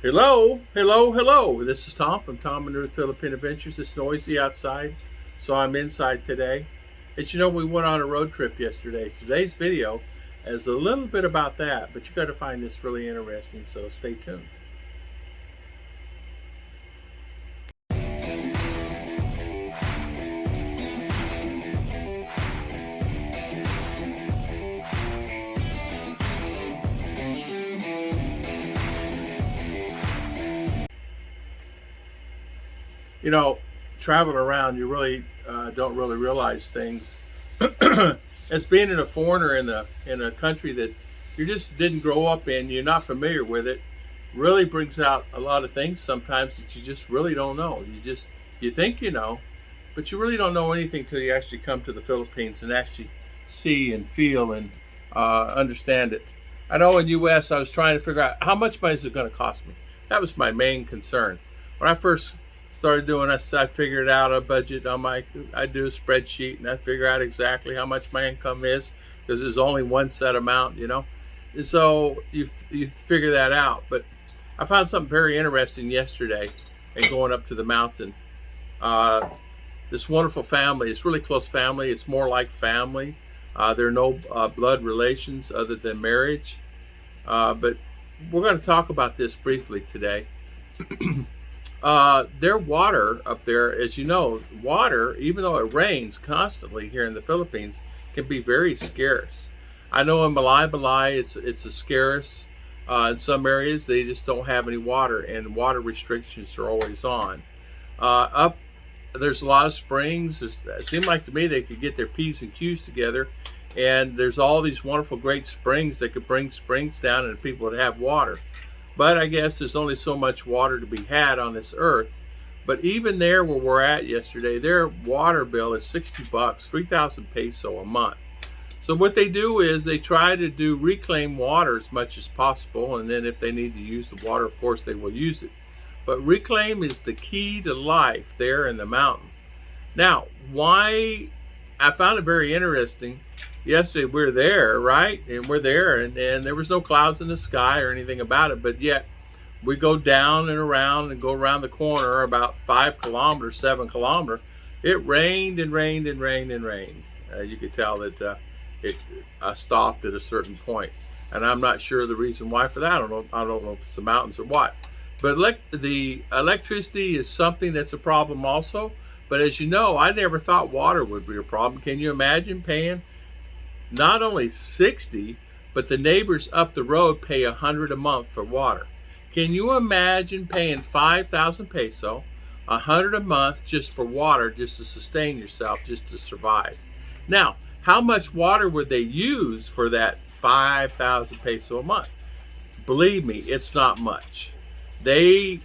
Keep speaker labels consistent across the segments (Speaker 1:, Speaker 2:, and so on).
Speaker 1: Hello, hello, hello. This is Tom from Tom and Ruth Philippine Adventures. It's noisy outside, so I'm inside today. As you know, we went on a road trip yesterday. Today's video is a little bit about that, but you got to find this really interesting, so stay tuned. You know, traveling around, you really don't really realize things. As being a foreigner in a country that you just didn't grow up in, you're not familiar with it, really brings out a lot of things sometimes that you just really don't know. You think you know, but you really don't know anything till you actually come to the Philippines and actually see and feel and understand it. I know in U.S. I was trying to figure out how much money is it going to cost me. That was my main concern when I first started doing this. I figured out a budget on I do a spreadsheet and I figure out exactly how much my income is because there's only one set amount, and so you figure that out. But I found something very interesting yesterday and going up to the mountain. uh, this wonderful family, it's really close family, it's more like family. There are no blood relations other than marriage, but we're going to talk about this briefly today. Their water up there, as you know, water, even though it rains constantly here in the Philippines, can be very scarce. I know in Malay, it's a scarce. In some areas, they just don't have any water, and water restrictions are always on. Up there's a lot of springs. It seemed like to me they could get their P's and Q's together, and there's all these wonderful, great springs that could bring springs down, and people would have water. But I guess there's only so much water to be had on this earth. But even there where we're at yesterday, their water bill is 60 bucks, 3,000 peso a month. So what they do is they try to do reclaim water as much as possible, and then if they need to use the water, of course they will use it. But reclaim is the key to life there in the mountain. Now, why I found it very interesting. Yesterday we're there, right? And we're there, and there was no clouds in the sky or anything about it, but yet we go down and around and go around the corner about 5 kilometers, 7 kilometers. It rained and rained and rained and rained. You could tell that it stopped at a certain point, and I'm not sure the reason why for that. I don't know if it's the mountains or what. But the electricity is something that's a problem also. But as you know, I never thought water would be a problem. Can you imagine paying not only 60, but the neighbors up the road pay 100 a month for water? Can you imagine paying 5,000 peso, 100 a month just for water, just to sustain yourself, just to survive? Now, how much water would they use for that 5,000 peso a month? Believe me, it's not much. There's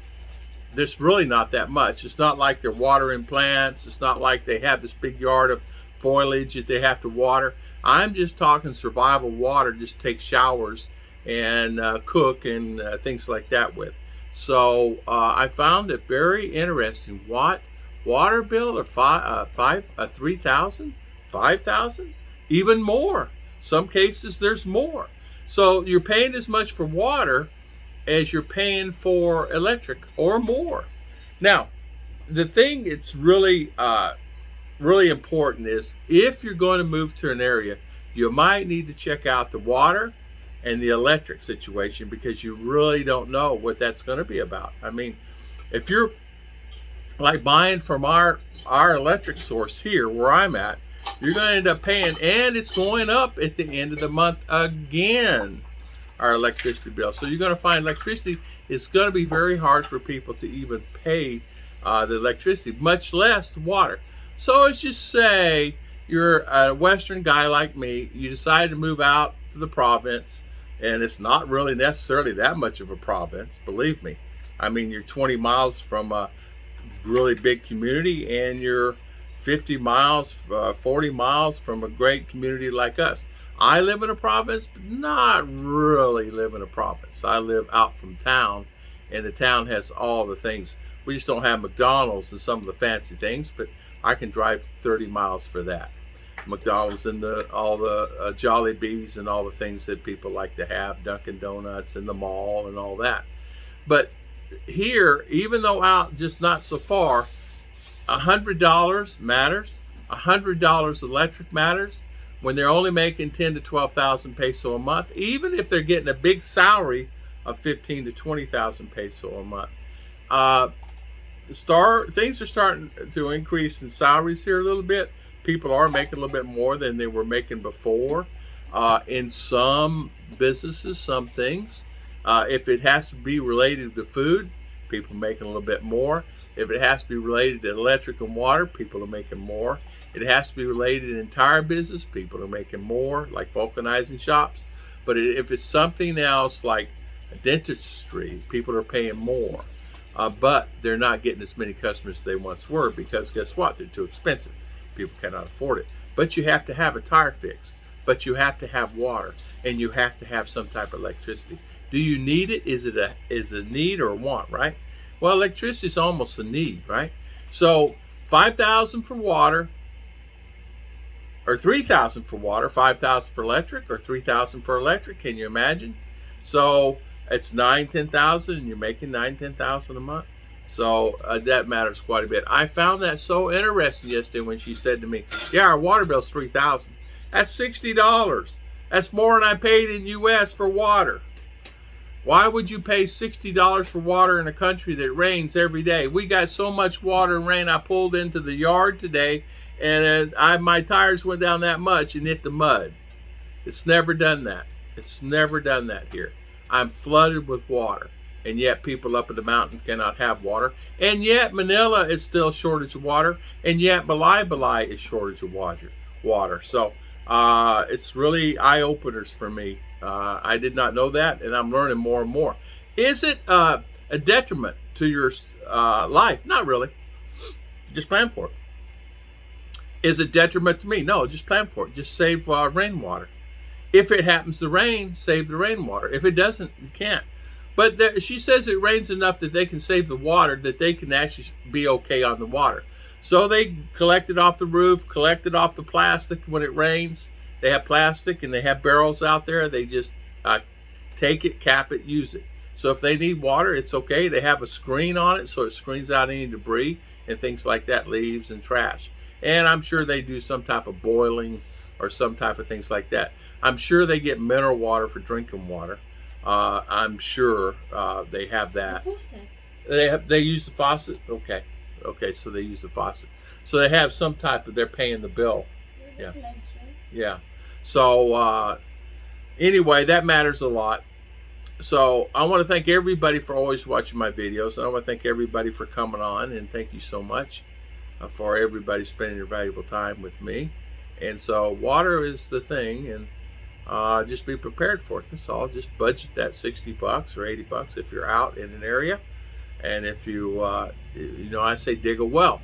Speaker 1: really not that much. It's not like they're watering plants. It's not like they have this big yard of foliage that they have to water. I'm just talking survival water, just take showers and cook and things like that with. So I found it very interesting. What water bill or 3,000, 5,000, even more. Some cases there's more. So you're paying as much for water as you're paying for electric or more. Now, the thing that's really important is if you're going to move to an area, you might need to check out the water and the electric situation because you really don't know what that's going to be about. I mean, if you're like buying from our electric source here where I'm at, you're going to end up paying, and it's going up at the end of the month again, our electricity bill. So you're going to find electricity, it's going to be very hard for people to even pay the electricity, much less the water. So let's just say you're a Western guy like me, you decide to move out to the province, and it's not really necessarily that much of a province, believe me. I mean, you're 20 miles from a really big community, and you're 50 miles, 40 miles from a great community like us. I live in a province, but not really live in a province. I live out from town, and the town has all the things. We just don't have McDonald's and some of the fancy things, but I can drive 30 miles for that. McDonald's and all the Jollibees and all the things that people like to have, Dunkin' Donuts and the mall and all that. But here, even though out just not so far, $100 matters. $100 electric matters when they're only making 10 to 12,000 peso a month, even if they're getting a big salary of 15 to 20,000 peso a month. Things are starting to increase in salaries here a little bit. People are making a little bit more than they were making before. In some businesses, some things. If it has to be related to food, people are making a little bit more. If it has to be related to electric and water, people are making more. It has to be related to entire business, people are making more, like vulcanizing shops. But if it's something else like dentistry, people are paying more. But they're not getting as many customers as they once were, because guess what? They're too expensive. People cannot afford it. But you have to have a tire fixed. But you have to have water, and you have to have some type of electricity. Do you need it? Is it a need or a want, right? Well, electricity is almost a need, right? So 5,000 for water, or 3,000 for water, 5,000 for electric, or 3,000 for electric. Can you imagine? So it's 10,000, and you're making 10,000 a month. So that matters quite a bit. I found that so interesting yesterday when she said to me, "Yeah, our water bill's 3,000. That's $60. That's more than I paid in U.S. for water." Why would you pay $60 for water in a country that rains every day? We got so much water and rain. I pulled into the yard today, and my tires went down that much and hit the mud. It's never done that. It's never done that here. I'm flooded with water, and yet people up in the mountains cannot have water. And yet Manila is still a shortage of water, and yet Balai is shortage of water. So it's really eye-openers for me. I did not know that, and I'm learning more and more. Is it a detriment to your life? Not really. Just plan for it. Is it detriment to me? No, just plan for it. Just save rainwater. If it happens to rain, save the rainwater. If it doesn't, you can't. But she says it rains enough that they can save the water, that they can actually be okay on the water. So they collect it off the roof, collect it off the plastic when it rains. They have plastic and they have barrels out there. They just take it, cap it, use it. So if they need water, it's okay. They have a screen on it so it screens out any debris and things like that, leaves and trash. And I'm sure they do some type of boiling or some type of things like that. I'm sure they get mineral water for drinking water. I'm sure they have that. They use the faucet? Okay. Okay, so they use the faucet. So they have some type of, they're paying the bill. Yeah. Yeah. So anyway, that matters a lot. So I want to thank everybody for always watching my videos. And I want to thank everybody for coming on, and thank you so much for everybody spending your valuable time with me. And so water is the thing, and just be prepared for it. That's all. Just budget that $60 or $80 if you're out in an area. And if you, I say dig a well.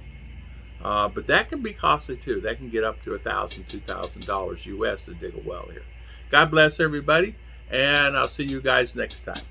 Speaker 1: But that can be costly too. That can get up to $1,000, $2,000 US to dig a well here. God bless everybody, and I'll see you guys next time.